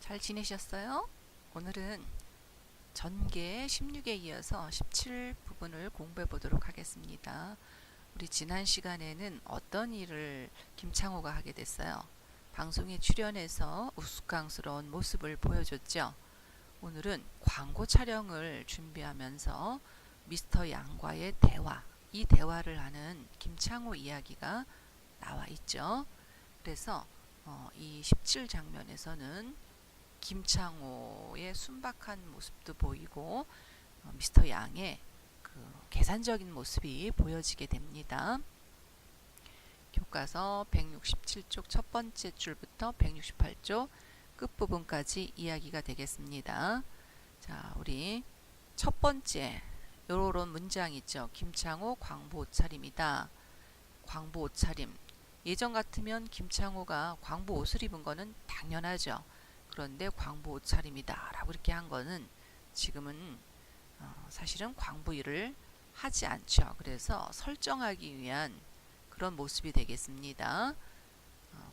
잘 지내셨어요? 오늘은 전개 16에 이어서 17 부분을 공부해 보도록 하겠습니다. 우리 지난 시간에는 어떤 일을 김창호가 하게 됐어요? 방송에 출연해서 우스꽝스러운 모습을 보여줬죠. 오늘은 광고 촬영을 준비하면서 미스터 양과의 대화, 이 대화를 하는 김창호 이야기가 나와 있죠. 그래서 이 17 장면에서는 김창호의 순박한 모습도 보이고 미스터 양의 그 계산적인 모습이 보여지게 됩니다. 교과서 167쪽 첫 번째 줄부터 168쪽 끝부분까지 이야기가 되겠습니다. 자, 우리 첫 번째 요런 문장 있죠. 김창호 광부 옷차림이다. 광부 옷차림. 예전 같으면 김창호가 광부 옷을 입은 거는 당연하죠. 그런데 광부 옷차림이다 라고 이렇게 한 거는 지금은 사실은 광부 일을 하지 않죠. 그래서 설정하기 위한 그런 모습이 되겠습니다.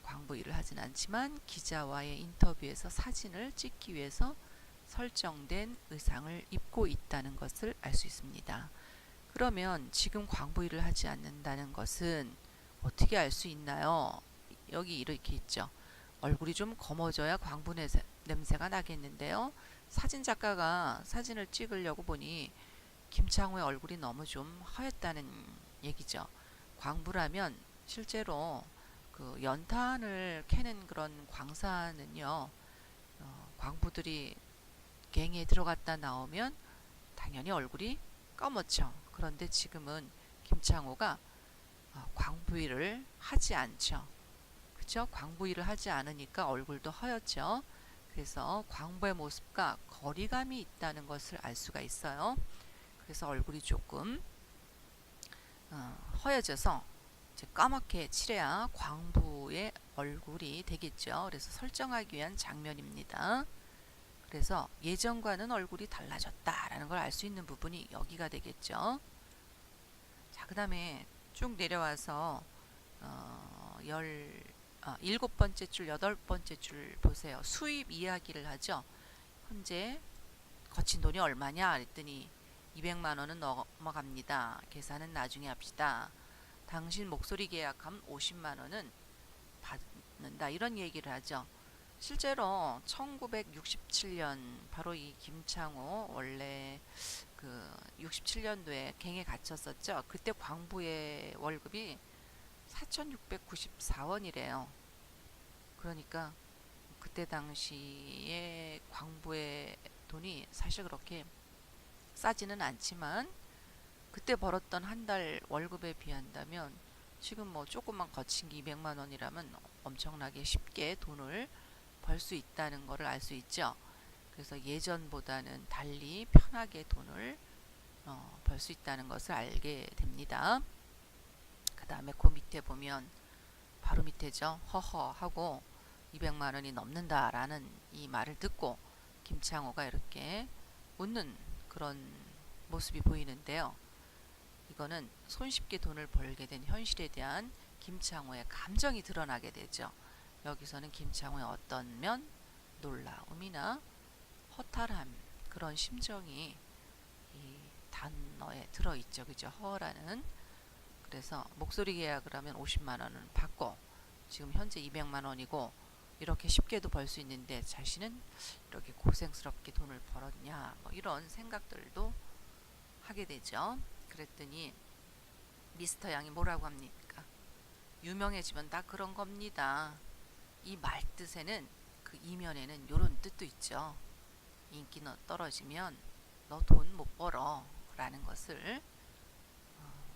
광부 일을 하진 않지만 기자와의 인터뷰에서 사진을 찍기 위해서 설정된 의상을 입고 있다는 것을 알 수 있습니다. 그러면 지금 광부 일을 하지 않는다는 것은 어떻게 알 수 있나요? 여기 이렇게 있죠. 얼굴이 좀 검어져야 광부 냄새가 나겠는데요. 사진 작가가 사진을 찍으려고 보니 김창호의 얼굴이 너무 좀 허였다는 얘기죠. 광부라면 실제로 그 연탄을 캐는 그런 광산은요, 광부들이 갱에 들어갔다 나오면 당연히 얼굴이 검었죠. 그런데 지금은 김창호가 광부 일을 하지 않죠. 그렇죠? 광부 일을 하지 않으니까 얼굴도 허옇죠. 그래서 광부의 모습과 거리감이 있다는 것을 알 수가 있어요. 그래서 얼굴이 조금 허여져서 이제 까맣게 칠해야 광부의 얼굴이 되겠죠. 그래서 설정하기 위한 장면입니다. 그래서 예전과는 얼굴이 달라졌다라는 걸 알 수 있는 부분이 여기가 되겠죠. 자, 그 다음에 쭉 내려와서 7번째 줄, 8번째 줄 보세요. 수입 이야기를 하죠. 현재 거친 돈이 얼마냐 그랬더니 200만 원은 넘어갑니다. 계산은 나중에 합시다. 당신 목소리 계약하면 50만 원은 받는다. 이런 얘기를 하죠. 실제로 1967년 바로 이 김창호 원래 그 67년도에 갱에 갇혔었죠. 그때 광부의 월급이 4,694원이래요. 그러니까 그때 당시에 광부의 돈이 사실 그렇게 싸지는 않지만 그때 벌었던 한 달 월급에 비한다면 지금 뭐 조금만 거친 게 200만 원이라면 엄청나게 쉽게 돈을 벌 수 있다는 것을 알 수 있죠. 그래서 예전보다는 달리 편하게 돈을 벌 수 있다는 것을 알게 됩니다. 그 다음에 그 밑에 보면 바로 밑에죠. 허허 하고 200만 원이 넘는다라는 이 말을 듣고 김창호가 이렇게 웃는 그런 모습이 보이는데요. 이거는 손쉽게 돈을 벌게 된 현실에 대한 김창호의 감정이 드러나게 되죠. 여기서는 김창호의 어떤 면 놀라움이나 허탈함 그런 심정이 이 단어에 들어있죠. 그죠? 허라는. 그래서 목소리 계약을 하면 50만 원은 받고 지금 현재 200만 원이고 이렇게 쉽게도 벌 수 있는데 자신은 이렇게 고생스럽게 돈을 벌었냐 뭐 이런 생각들도 하게 되죠. 그랬더니 미스터 양이 뭐라고 합니까? 유명해지면 다 그런 겁니다. 이 말뜻에는 그 이면에는 이런 뜻도 있죠. 인기 너 떨어지면 너 돈 못 벌어 라는 것을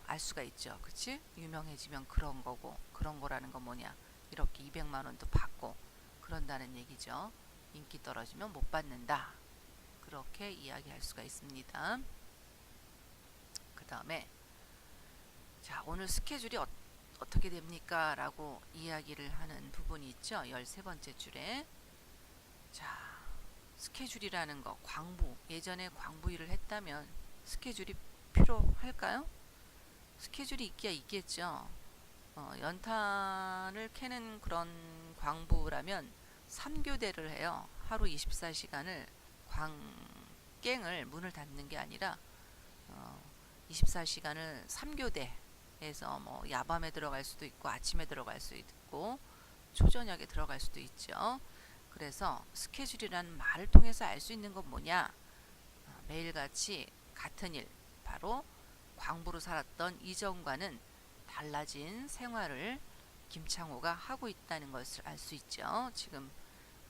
알 수가 있죠. 그치? 유명해지면 그런 거고 그런 거라는 건 뭐냐? 이렇게 200만 원도 받고 그런다는 얘기죠. 인기 떨어지면 못 받는다. 그렇게 이야기할 수가 있습니다. 그 다음에 자, 오늘 스케줄이 어떻게 됩니까? 라고 이야기를 하는 부분이 있죠. 13번째 줄에. 자, 스케줄이라는 거, 광부. 예전에 광부 일을 했다면 스케줄이 필요할까요? 스케줄이 있기야 있겠죠. 연탄을 캐는 그런 광부라면 3교대를 해요. 하루 24시간을 광갱을 문을 닫는 게 아니라 24시간을 3교대에서 뭐 야밤에 들어갈 수도 있고 아침에 들어갈 수도 있고 초저녁에 들어갈 수도 있죠. 그래서 스케줄이라는 말을 통해서 알 수 있는 건 뭐냐? 매일같이 같은 일, 바로 광부로 살았던 이전과는 달라진 생활을 김창호가 하고 있다는 것을 알 수 있죠. 지금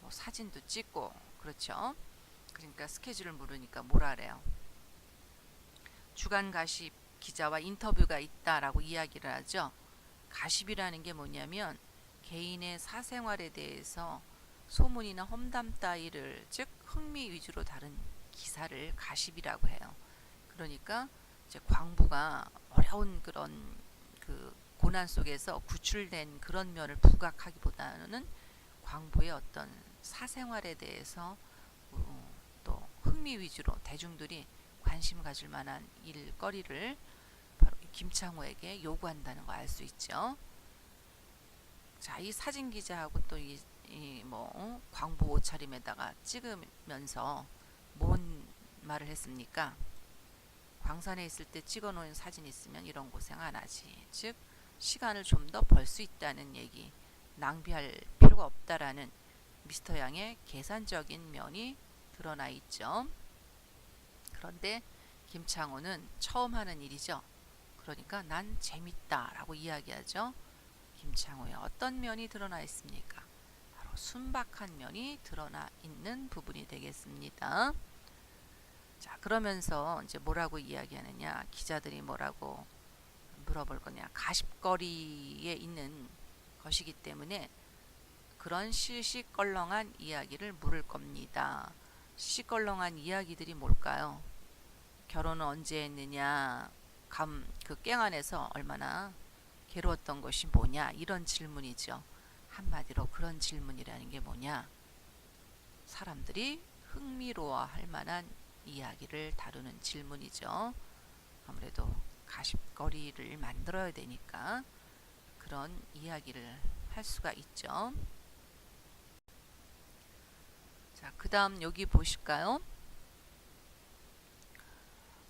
뭐 사진도 찍고 그렇죠. 그러니까 스케줄을 물으니까 뭐라래요? 주간 가십 기자와 인터뷰가 있다라고 이야기를 하죠. 가십이라는 게 뭐냐면 개인의 사생활에 대해서 소문이나 험담 따위를, 즉 흥미 위주로 다룬 기사를 가십이라고 해요. 그러니까 이제 광부가 어려운 그런 그 고난 속에서 구출된 그런 면을 부각하기보다는 광부의 어떤 사생활에 대해서 또 흥미 위주로 대중들이 관심 가질 만한 일거리를 바로 김창호에게 요구한다는 거 알 수 있죠. 자, 이 사진 기자하고 또 이 뭐 광부 옷차림에다가 찍으면서 뭔 말을 했습니까? 광산에 있을 때 찍어놓은 사진 있으면 이런 고생 안 하지. 즉 시간을 좀 더 벌 수 있다는 얘기, 낭비할 필요가 없다라는 미스터 양의 계산적인 면이 드러나 있죠. 그런데 김창호는 처음 하는 일이죠. 그러니까 난 재밌다라고 이야기하죠. 김창호의 어떤 면이 드러나 있습니까? 바로 순박한 면이 드러나 있는 부분이 되겠습니다. 자, 그러면서 이제 뭐라고 이야기하느냐, 기자들이 뭐라고 물어볼 거냐, 가십거리에 있는 것이기 때문에 그런 시시껄렁한 이야기를 물을 겁니다. 시시껄렁한 이야기들이 뭘까요? 결혼은 언제 했느냐, 그 깽 안에서 얼마나 괴로웠던 것이 뭐냐, 이런 질문이죠. 한마디로 그런 질문이라는 게 뭐냐, 사람들이 흥미로워할 만한 이야기를 다루는 질문이죠. 아무래도 가십거리를 만들어야 되니까 그런 이야기를 할 수가 있죠. 자, 그 다음 여기 보실까요?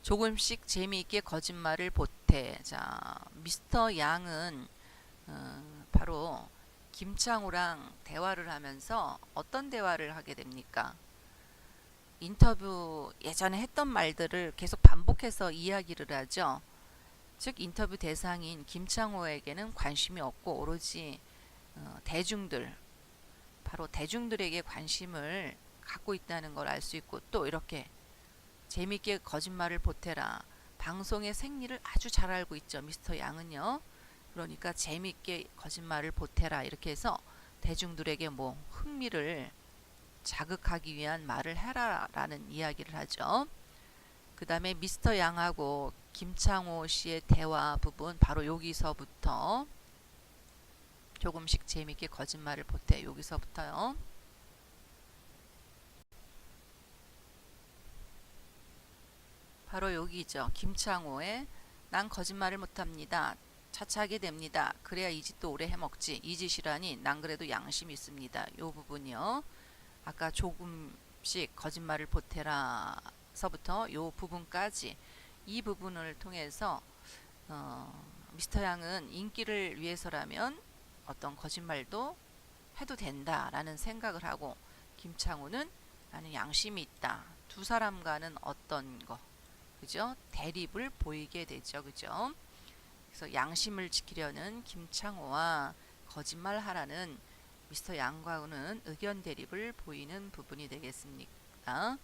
조금씩 재미있게 거짓말을 보태. 자, 미스터 양은 바로 김창호랑 대화를 하면서 어떤 대화를 하게 됩니까? 인터뷰 예전에 했던 말들을 계속 반복해서 이야기를 하죠. 즉 인터뷰 대상인 김창호에게는 관심이 없고 오로지 대중들, 바로 대중들에게 관심을 갖고 있다는 걸 알 수 있고, 또 이렇게 재미있게 거짓말을 보태라, 방송의 생리를 아주 잘 알고 있죠. 미스터 양은요. 그러니까 재미있게 거짓말을 보태라 이렇게 해서 대중들에게 뭐 흥미를 자극하기 위한 말을 해라 라는 이야기를 하죠. 그 다음에 미스터 양하고 김창호 씨의 대화 부분, 바로 여기서부터 조금씩 재미있게 거짓말을 보태, 여기서부터요. 바로 여기죠. 김창호의 난 거짓말을 못합니다. 차차하게 됩니다. 그래야 이 짓도 오래 해먹지. 이 짓이라니 난 그래도 양심이 있습니다. 요 부분이요. 아까 조금씩 거짓말을 보태라서부터 요 부분까지, 이 부분을 통해서 미스터 양은 인기를 위해서라면 어떤 거짓말도 해도 된다라는 생각을 하고, 김창호는 나는 양심이 있다. 두 사람과는 어떤 거, 그죠? 대립을 보이게 되죠. 그죠? 그래서 양심을 지키려는 김창호와 거짓말하라는 미스터 양과는 의견 대립을 보이는 부분이 되겠습니까?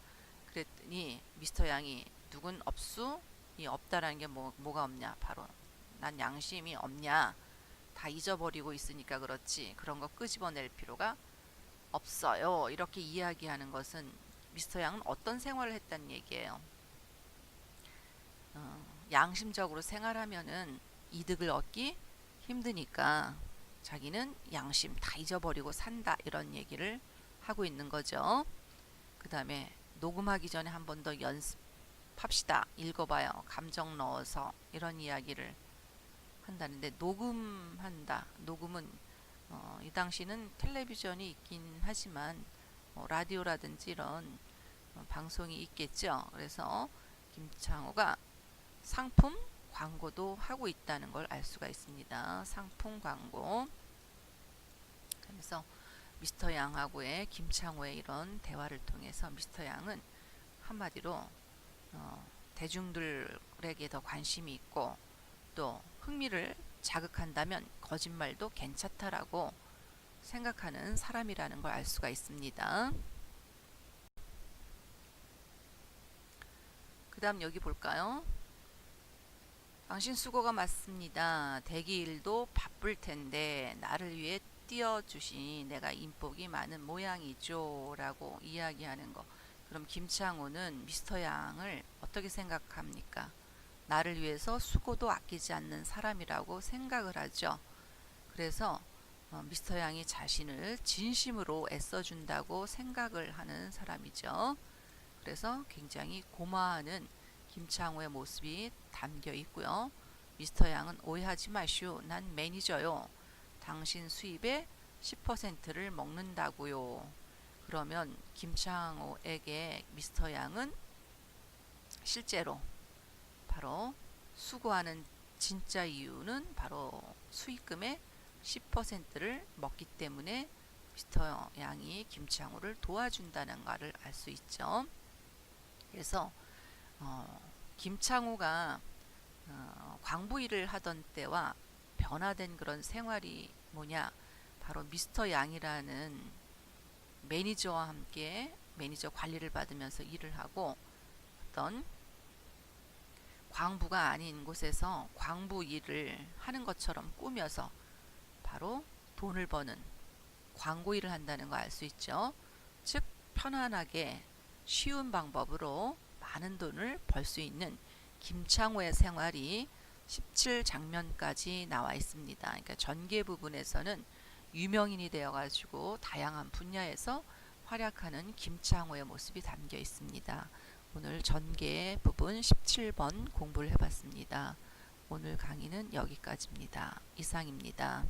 그랬더니 미스터 양이 누군 없수? 이 없다라는 게 뭐가 없냐? 바로 난 양심이 없냐? 다 잊어버리고 있으니까 그렇지. 그런 거 끄집어낼 필요가 없어요. 이렇게 이야기하는 것은 미스터 양은 어떤 생활을 했다는 얘기예요. 양심적으로 생활하면은 이득을 얻기 힘드니까 자기는 양심 다 잊어버리고 산다, 이런 얘기를 하고 있는 거죠. 그 다음에 녹음하기 전에 한 번 더 연습합시다. 읽어봐요. 감정 넣어서, 이런 이야기를 한다는데, 녹음한다. 녹음은 이 당시는 텔레비전이 있긴 하지만 라디오라든지 이런 방송이 있겠죠. 그래서 김창호가 상품 광고도 하고 있다는 걸 알 수가 있습니다. 상품 광고. 그래서 미스터 양하고의 김창호의 이런 대화를 통해서 미스터 양은 한마디로 대중들에게 더 관심이 있고 또 흥미를 자극한다면 거짓말도 괜찮다라고 생각하는 사람이라는 걸 알 수가 있습니다. 그 다음 여기 볼까요? 당신 수고가 많습니다. 대기일도 바쁠 텐데 나를 위해 띄워주시니 내가 인복이 많은 모양이죠 라고 이야기하는 거. 그럼 김창호는 미스터 양을 어떻게 생각합니까? 나를 위해서 수고도 아끼지 않는 사람이라고 생각을 하죠. 그래서 미스터 양이 자신을 진심으로 애써준다고 생각을 하는 사람이죠. 그래서 굉장히 고마워하는 김창호의 모습이 담겨 있고요. 미스터 양은 오해하지 마시오. 난 매니저요. 당신 수입의 10%를 먹는다고요. 그러면 김창호에게 미스터 양은 실제로 바로 수고하는 진짜 이유는 바로 수익금의 10%를 먹기 때문에 미스터 양이 김창호를 도와준다는 것을 알 수 있죠. 그래서 김창호가 광부 일을 하던 때와 변화된 그런 생활이 뭐냐, 바로 미스터 양이라는 매니저와 함께 매니저 관리를 받으면서 일을 하고 어떤 광부가 아닌 곳에서 광부 일을 하는 것처럼 꾸며서 바로 돈을 버는 광고 일을 한다는 거 알 수 있죠. 즉 편안하게 쉬운 방법으로 많은 돈을 벌 수 있는 김창호의 생활이 17장면까지 나와 있습니다. 그러니까 전개 부분에서는 유명인이 되어가지고 다양한 분야에서 활약하는 김창호의 모습이 담겨 있습니다. 오늘 전개 부분 17번 공부를 해봤습니다. 오늘 강의는 여기까지입니다. 이상입니다.